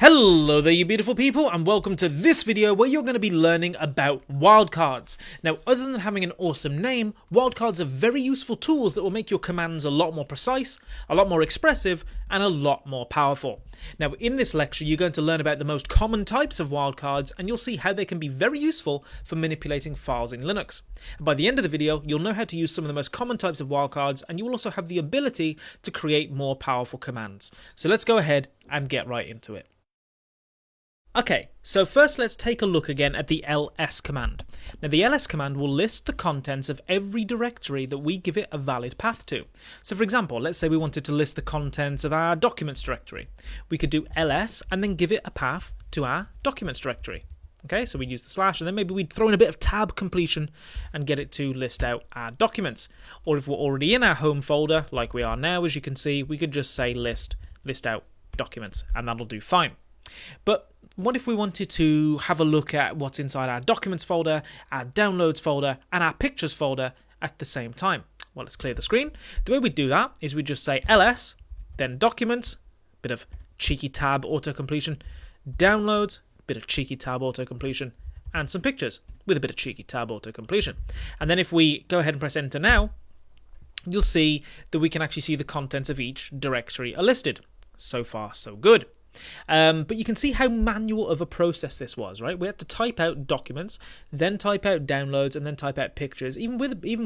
Hello there you beautiful people, and welcome to this video where you're going to be learning about wildcards. Now, other than having an awesome name, wildcards are very useful tools that will make your commands a lot more precise, a lot more expressive, and a lot more powerful. Now, in this lecture you're going to learn about the most common types of wildcards, and you'll see how they can be very useful for manipulating files in Linux. And by the end of the video you'll know how to use some of the most common types of wildcards, and you will also have the ability to create more powerful commands. So let's go ahead and get right into it. Okay, so first let's take a look again at the ls command. Now the ls command will list the contents of every directory that we give it a valid path to. So for example, let's say we wanted to list the contents of our documents directory. We could do ls and then give it a path to our documents directory. Okay, so we'd use the slash and then maybe we'd throw in a bit of tab completion and get it to list out our documents. Or if we're already in our home folder, like we are now, as you can see, we could just say list out documents, and that'll do fine. But what if we wanted to have a look at what's inside our documents folder, our downloads folder, and our pictures folder at the same time? Well, let's clear the screen. The way we do that is we just say ls, then documents, bit of cheeky tab auto-completion, downloads, bit of cheeky tab auto-completion, and some pictures with a bit of cheeky tab auto-completion. And then if we go ahead and press enter now, you'll see that we can actually see the contents of each directory are listed. So far, so good. But you can see how manual of a process this was, right? We had to type out documents, then type out downloads, and then type out pictures, even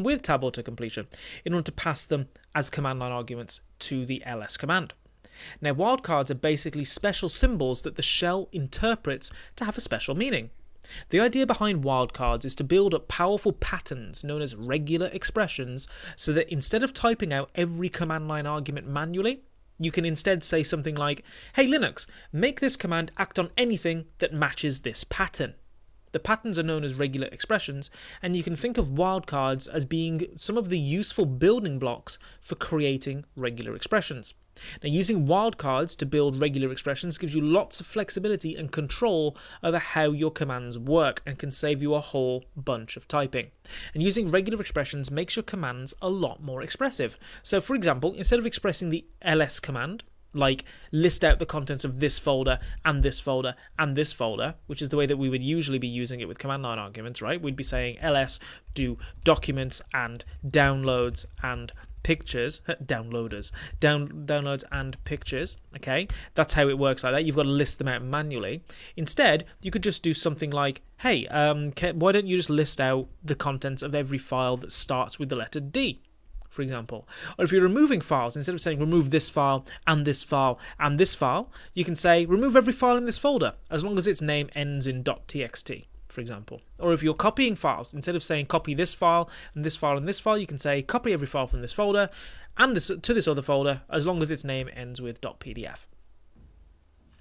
with tab auto-completion, in order to pass them as command line arguments to the ls command. Now, wildcards are basically special symbols that the shell interprets to have a special meaning. The idea behind wildcards is to build up powerful patterns known as regular expressions, so that instead of typing out every command line argument manually, you can instead say something like, hey Linux, make this command act on anything that matches this pattern. The patterns are known as regular expressions, and you can think of wildcards as being some of the useful building blocks for creating regular expressions. Now, using wildcards to build regular expressions gives you lots of flexibility and control over how your commands work, and can save you a whole bunch of typing. And using regular expressions makes your commands a lot more expressive. So for example, instead of expressing the ls command, like list out the contents of this folder and this folder and this folder, which is the way that we would usually be using it with command line arguments, right? We'd be saying ls do documents and downloads and pictures, downloads and pictures. Okay, that's how it works like that. You've got to list them out manually. Instead, you could just do something like, hey, why don't you just list out the contents of every file that starts with the letter D, for example. Or if you're removing files, instead of saying remove this file and this file and this file, you can say remove every file in this folder as long as its name ends in .txt, for example. Or if you're copying files, instead of saying copy this file and this file and this file, you can say copy every file from this folder and this to this other folder as long as its name ends with .pdf.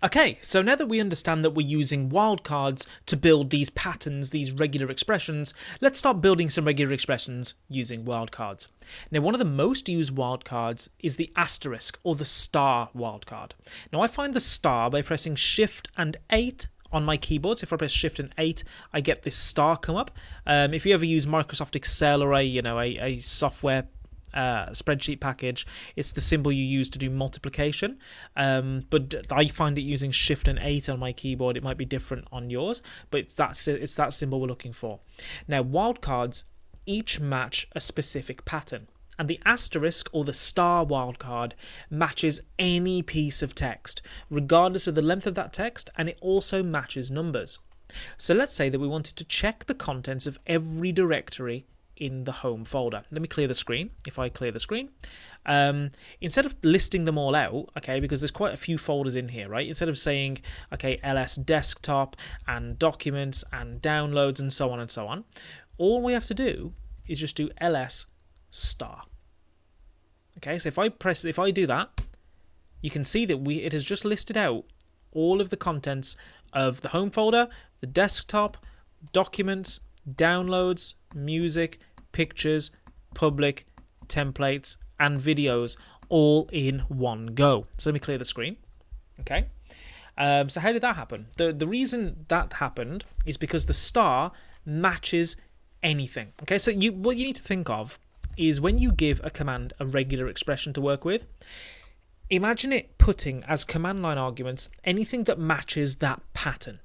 Okay, so now that we understand that we're using wildcards to build these patterns, these regular expressions, let's start building some regular expressions using wildcards. Now, one of the most used wildcards is the asterisk or the star wildcard. Now, I find the star by pressing Shift and 8 on my keyboard. So if I press Shift and 8, I get this star come up. If you ever use Microsoft Excel or a software spreadsheet package, it's the symbol you use to do multiplication, but I find it using Shift and 8 on my keyboard. It might be different on yours, but it's that symbol we're looking for. Now, wildcards each match a specific pattern, and the asterisk or the star wildcard matches any piece of text, regardless of the length of that text, and it also matches numbers. So let's say that we wanted to check the contents of every directory in the home folder. Let me clear the screen. If I clear the screen, instead of listing them all out, okay, because there's quite a few folders in here, right? Instead of saying, okay, ls desktop and documents and downloads and so on, all we have to do is just do ls star. Okay, so if I do that, you can see that it has just listed out all of the contents of the home folder, the desktop, documents, downloads, music, pictures, public, templates, and videos all in one go. So let me clear the screen. Okay. So how did that happen? The reason that happened is because the star matches anything. Okay, so what you need to think of is when you give a command a regular expression to work with, imagine it putting as command line arguments anything that matches that pattern.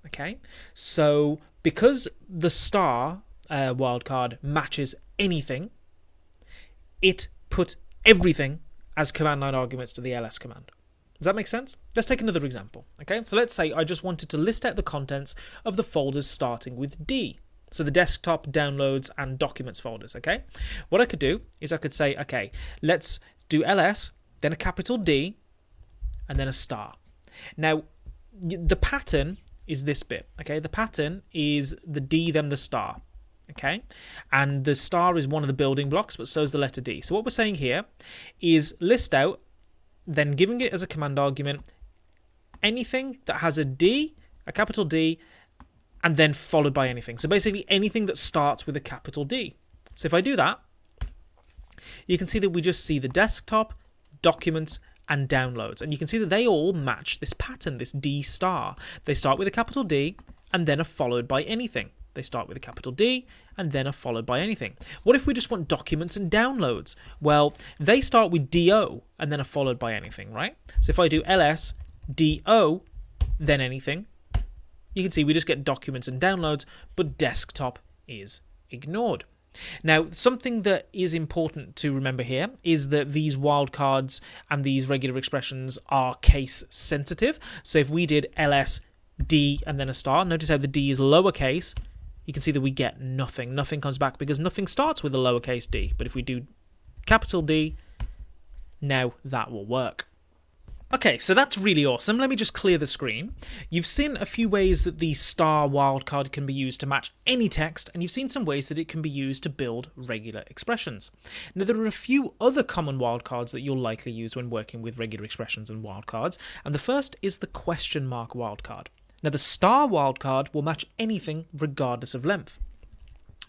Okay, so because the star wildcard matches anything, it put everything as command line arguments to the ls command. Does that make sense? Let's take another example. Okay, so let's say I just wanted to list out the contents of the folders starting with D. So the desktop, downloads, and documents folders. Okay, what I could do is I could say, okay, let's do ls, then a capital D, and then a star. Now, the pattern is this bit. Okay, the pattern is the D, then the star. Okay, and the star is one of the building blocks, but so is the letter D. So what we're saying here is list out, then giving it as a command argument, anything that has a D, a capital D, and then followed by anything. So basically anything that starts with a capital D. So if I do that, you can see that we just see the desktop, documents, and downloads. And you can see that they all match this pattern, this D star. They start with a capital D, and then are followed by anything. They start with a capital D, and then are followed by anything. What if we just want documents and downloads? Well, they start with DO, and then are followed by anything, right? So if I do ls, DO, then anything, you can see we just get documents and downloads, but desktop is ignored. Now, something that is important to remember here is that these wildcards and these regular expressions are case sensitive. So if we did ls, D, and then a star, notice how the D is lowercase, you can see that we get nothing. Nothing comes back because nothing starts with a lowercase d. But if we do capital D, now that will work. Okay, so that's really awesome. Let me just clear the screen. You've seen a few ways that the star wildcard can be used to match any text, and you've seen some ways that it can be used to build regular expressions. Now, there are a few other common wildcards that you'll likely use when working with regular expressions and wildcards, and the first is the question mark wildcard. Now, the star wildcard will match anything regardless of length.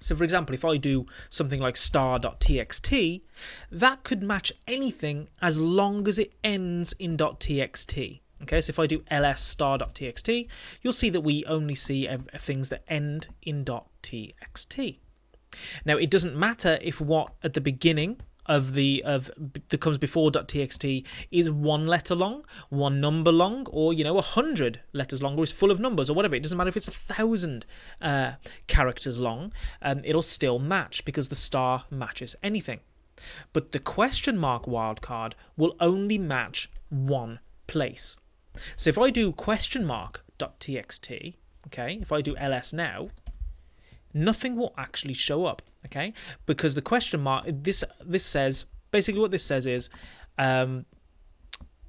So, for example, if I do something like star.txt, that could match anything as long as it ends in .txt. Okay, so if I do ls star.txt, you'll see that we only see things that end in .txt. Now, it doesn't matter if what at the beginning that comes before .txt is one letter long, one number long, or 100 letters long, or is full of numbers or whatever. It doesn't matter if it's 1,000 characters long. It'll still match because the star matches anything. But the question mark wildcard will only match one place. So if I do question mark.txt, okay, if I do ls now, nothing will actually show up, okay? Because the question mark, this says, basically what this says is,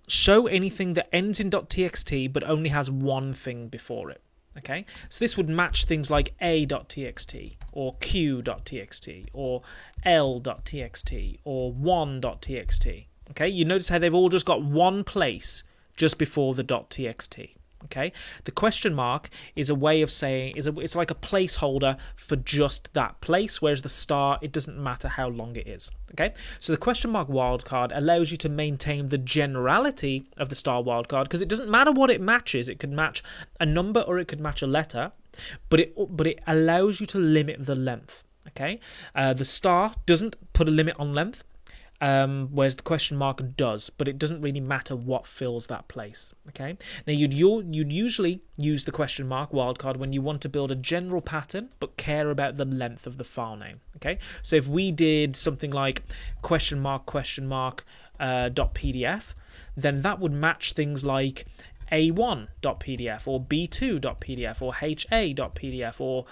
show anything that ends in .txt but only has one thing before it, okay? So this would match things like a.txt, or q.txt, or l.txt, or 1.txt, okay? You notice how they've all just got one place just before the .txt. Okay, the question mark is a way of saying it's like a placeholder for just that place, whereas the star, it doesn't matter how long it is. Okay, so the question mark wildcard allows you to maintain the generality of the star wildcard because it doesn't matter what it matches. It could match a number or it could match a letter, but it allows you to limit the length. Okay, the star doesn't put a limit on length. Whereas the question mark does, but it doesn't really matter what fills that place. Okay. Now you'd usually use the question mark wildcard when you want to build a general pattern, but care about the length of the file name. Okay. So if we did something like question mark .pdf, then that would match things like a1.pdf or b2.pdf or ha.pdf or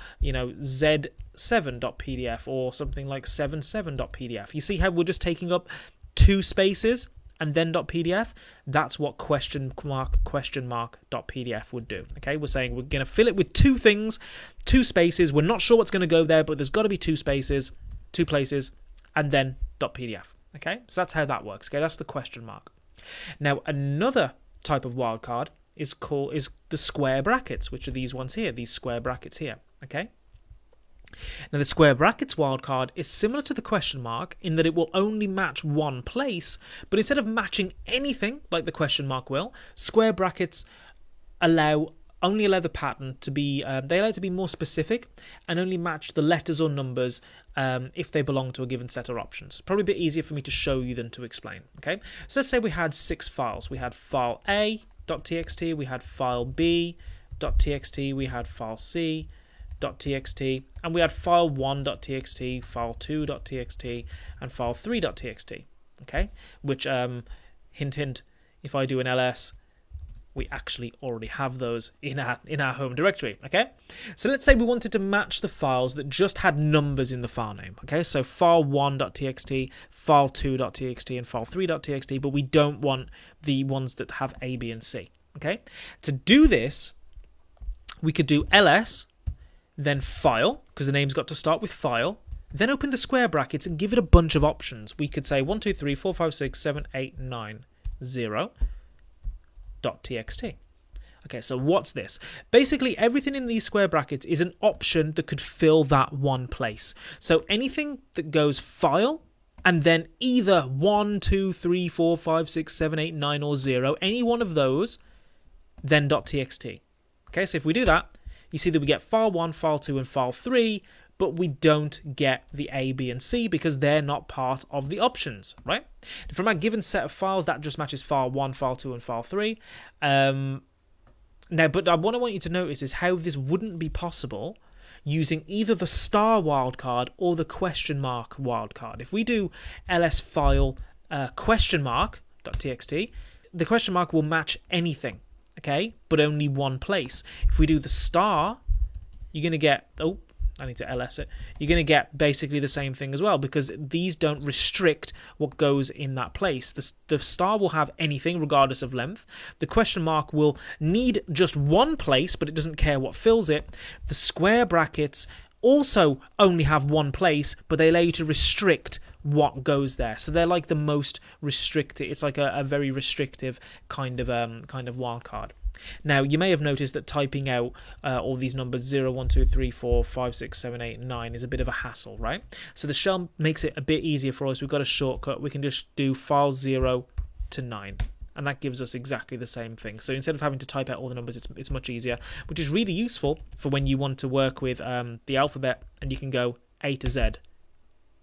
z7.pdf or something like 77.pdf. You see how we're just taking up two spaces and then .pdf? That's what question mark .pdf would do. Okay, we're saying we're going to fill it with two things, two spaces. We're not sure what's going to go there, but there's got to be two spaces, two places, and then .pdf. Okay, so that's how that works. Okay, that's the question mark. Now, another type of wildcard is the square brackets, which are these ones here, these square brackets here. Okay. Now, the square brackets wildcard is similar to the question mark in that it will only match one place, but instead of matching anything like the question mark will, square brackets only allow the pattern to be, they allow it to be more specific and only match the letters or numbers if they belong to a given set of options. Probably a bit easier for me to show you than to explain. Okay, so let's say we had 6 files. We had file A.txt, we had file B.txt, we had file C.txt, and we had file 1.txt, file 2.txt, and file 3.txt. Okay, which hint hint, if I do an ls, we actually already have those in our home directory. Okay, so let's say we wanted to match the files that just had numbers in the file name. Okay, so file 1.txt, file 2.txt, and file 3.txt, but we don't want the ones that have A, B, and C. Okay, to do this, we could do ls, then file, because the name's got to start with file, then open the square brackets and give it a bunch of options. We could say 1, 2, 3, 4, 5, 6, 7, 8, 9, 0.txt. Okay, so what's this? Basically, everything in these square brackets is an option that could fill that one place. So anything that goes file, and then either 1, 2, 3, 4, 5, 6, 7, 8, 9, or 0, any one of those, then .txt. Okay, so if we do that, you see that we get file 1, file 2, and file 3, but we don't get the A, B, and C because they're not part of the options, right? From our given set of files, that just matches file 1, file 2, and file 3. Now, but what I want you to notice is how this wouldn't be possible using either the star wildcard or the question mark wildcard. If we do ls file question mark.txt, the question mark will match anything, okay, but only one place. If we do the star, you're going to get, oh, I need to ls it, you're going to get basically the same thing as well, because these don't restrict what goes in that place. The star will have anything regardless of length. The question mark will need just one place, but it doesn't care what fills it. The square brackets also only have one place, but they allow you to restrict what goes there. So they're like the most restricted. It's like a very restrictive kind of wildcard. Now, you may have noticed that typing out all these numbers 0, 1, 2, 3, 4, 5, 6, 7, 8, 9 is a bit of a hassle, right? So the shell makes it a bit easier for us. We've got a shortcut. We can just do file 0 to 9. And that gives us exactly the same thing. So instead of having to type out all the numbers, it's much easier, which is really useful for when you want to work with the alphabet and you can go A to Z,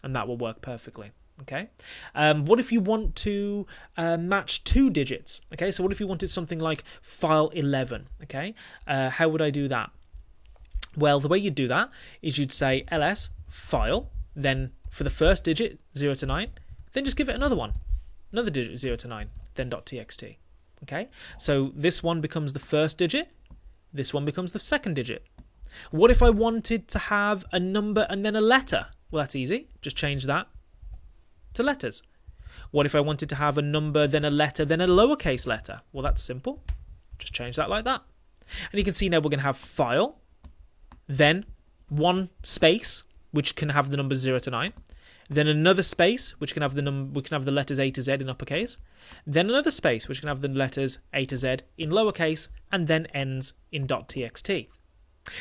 and that will work perfectly. Okay. What if you want to match 2 digits? Okay, so what if you wanted something like file 11? Okay, how would I do that? Well, the way you'd do that is you'd say ls file, then for the first digit 0 to 9, then just give it another one, another digit 0 to 9, then .txt. Okay, so this one becomes the first digit, this one becomes the second digit. What if I wanted to have a number and then a letter? Well, that's easy. Just change that to letters. What if I wanted to have a number, then a letter, then a lowercase letter? Well, that's simple. Just change that like that. And you can see now we're going to have file, then one space, which can have the numbers 0 to 9, then another space, which can have the letters A to Z in uppercase, then another space, which can have the letters A to Z in lowercase, and then ends in .txt.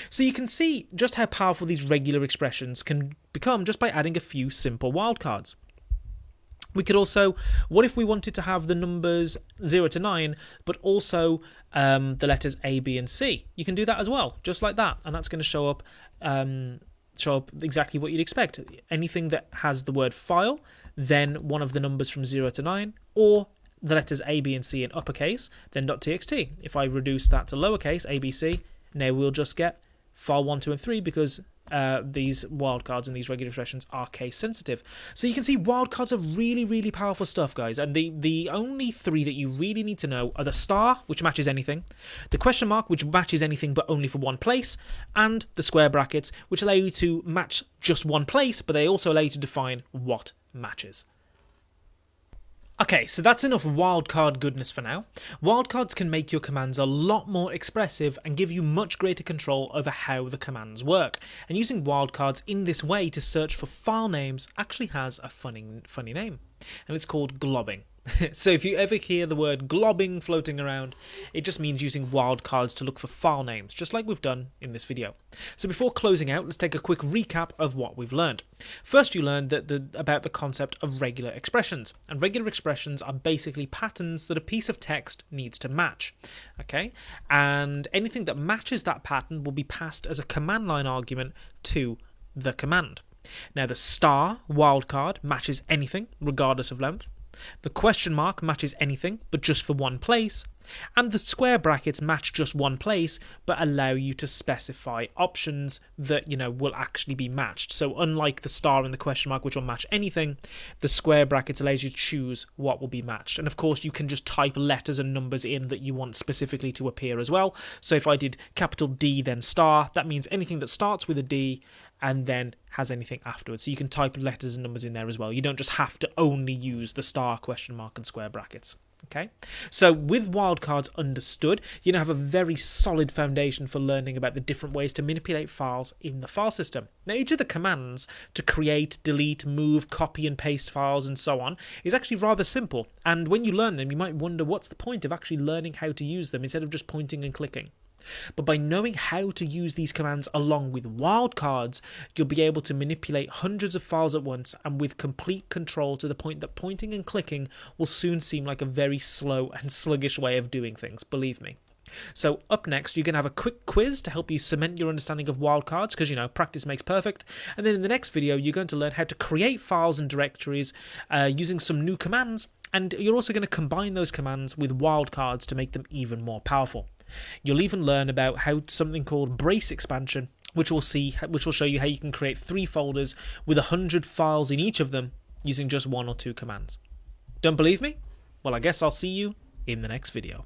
So you can see just how powerful these regular expressions can become just by adding a few simple wildcards. We could also, what if we wanted to have the numbers 0 to 9, but also the letters A, B, and C? You can do that as well, just like that, and that's going to show up exactly what you'd expect. Anything that has the word file, then one of the numbers from 0 to 9, or the letters A, B, and C in uppercase, then .txt. If I reduce that to lowercase, A, B, C, now we'll just get file 1, 2, and 3 because these wildcards and these regular expressions are case sensitive. So you can see wildcards are really, really powerful stuff, guys. And the only 3 that you really need to know are the star, which matches anything, the question mark, which matches anything but only for one place, and the square brackets, which allow you to match just one place, but they also allow you to define what matches. Okay, so that's enough wildcard goodness for now. Wildcards can make your commands a lot more expressive and give you much greater control over how the commands work. And using wildcards in this way to search for file names actually has a funny name, and it's called globbing. So if you ever hear the word globbing floating around, it just means using wildcards to look for file names, just like we've done in this video. So before closing out, let's take a quick recap of what we've learned. First, you learned about the concept of regular expressions, and regular expressions are basically patterns that a piece of text needs to match. Okay, and anything that matches that pattern will be passed as a command line argument to the command. Now the star wildcard matches anything, regardless of length. The question mark matches anything, but just for one place. And the square brackets match just one place, but allow you to specify options that, will actually be matched. So unlike the star and the question mark, which will match anything, the square brackets allows you to choose what will be matched. And of course, you can just type letters and numbers in that you want specifically to appear as well. So if I did capital D, then star, that means anything that starts with a D and then has anything afterwards. So you can type letters and numbers in there as well. You don't just have to only use the star, question mark, and square brackets. Okay, so with wildcards understood, you now have a very solid foundation for learning about the different ways to manipulate files in the file system. Now, each of the commands to create, delete, move, copy and paste files and so on is actually rather simple. And when you learn them, you might wonder what's the point of actually learning how to use them instead of just pointing and clicking. But by knowing how to use these commands along with wildcards, you'll be able to manipulate hundreds of files at once and with complete control, to the point that pointing and clicking will soon seem like a very slow and sluggish way of doing things, believe me. So up next, you're going to have a quick quiz to help you cement your understanding of wildcards, because, practice makes perfect. And then in the next video, you're going to learn how to create files and directories using some new commands. And you're also going to combine those commands with wildcards to make them even more powerful. You'll even learn about how something called brace expansion, which will show you how you can create 3 folders with 100 files in each of them using just 1 or 2 commands. Don't believe me? Well, I guess I'll see you in the next video.